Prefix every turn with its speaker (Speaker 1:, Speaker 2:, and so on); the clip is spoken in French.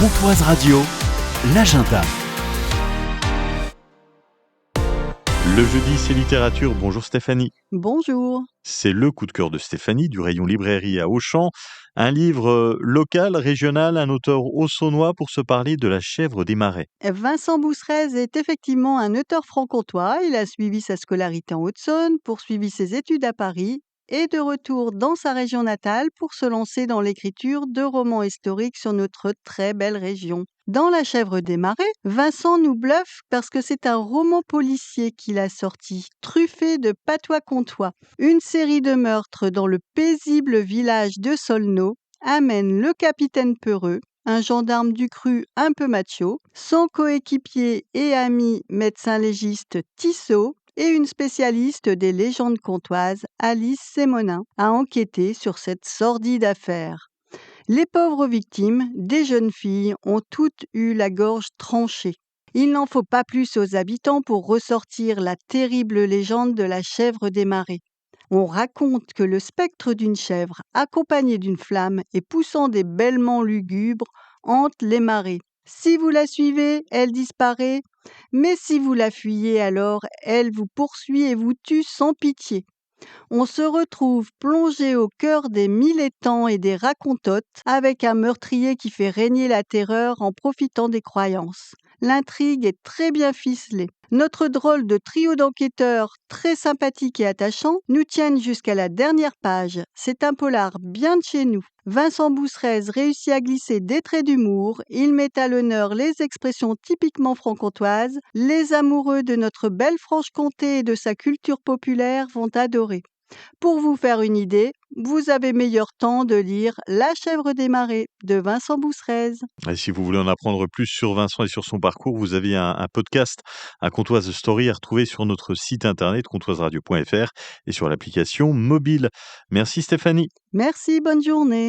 Speaker 1: Pontoise Radio, l'agenda.
Speaker 2: Le jeudi, c'est littérature. Bonjour Stéphanie.
Speaker 3: Bonjour.
Speaker 2: C'est le coup de cœur de Stéphanie, du rayon librairie à Auchan. Un livre local, régional, un auteur haut-saônois pour se parler de La chèvre des marais.
Speaker 3: Vincent Bousserez est effectivement un auteur franc-comtois. Il a suivi sa scolarité en Haute-Saône, poursuivi ses études à Paris et de retour dans sa région natale pour se lancer dans l'écriture de romans historiques sur notre très belle région. Dans La chèvre des marais, Vincent nous bluffe parce que c'est un roman policier qu'il a sorti, truffé de patois comtois. Une série de meurtres dans le paisible village de Solno amène le capitaine Peureux, un gendarme du cru un peu macho, son coéquipier et ami médecin légiste Tissot et une spécialiste des légendes comtoises, Alice Sémonin, à enquêter sur cette sordide affaire. Les pauvres victimes, des jeunes filles, ont toutes eu la gorge tranchée. Il n'en faut pas plus aux habitants pour ressortir la terrible légende de la chèvre des marais. On raconte que le spectre d'une chèvre, accompagné d'une flamme et poussant des bêlements lugubres, hante les marais. Si vous la suivez, elle disparaît, mais si vous la fuyez alors, elle vous poursuit et vous tue sans pitié. On se retrouve plongé au cœur des mille étangs et des racontotes avec un meurtrier qui fait régner la terreur en profitant des croyances. L'intrigue est très bien ficelée. Notre drôle de trio d'enquêteurs, très sympathique et attachant, nous tiennent jusqu'à la dernière page. C'est un polar bien de chez nous. Vincent Bousserez réussit à glisser des traits d'humour. Il met à l'honneur les expressions typiquement franc-comtoises. Les amoureux de notre belle Franche-Comté et de sa culture populaire vont adorer. Pour vous faire une idée, vous avez meilleur temps de lire La chèvre des marais de Vincent Bousserez.
Speaker 2: Et si vous voulez en apprendre plus sur Vincent et sur son parcours, vous avez un podcast, un Comptoise Story à retrouver sur notre site internet comptoiseradio.fr et sur l'application mobile. Merci Stéphanie.
Speaker 3: Merci, bonne journée.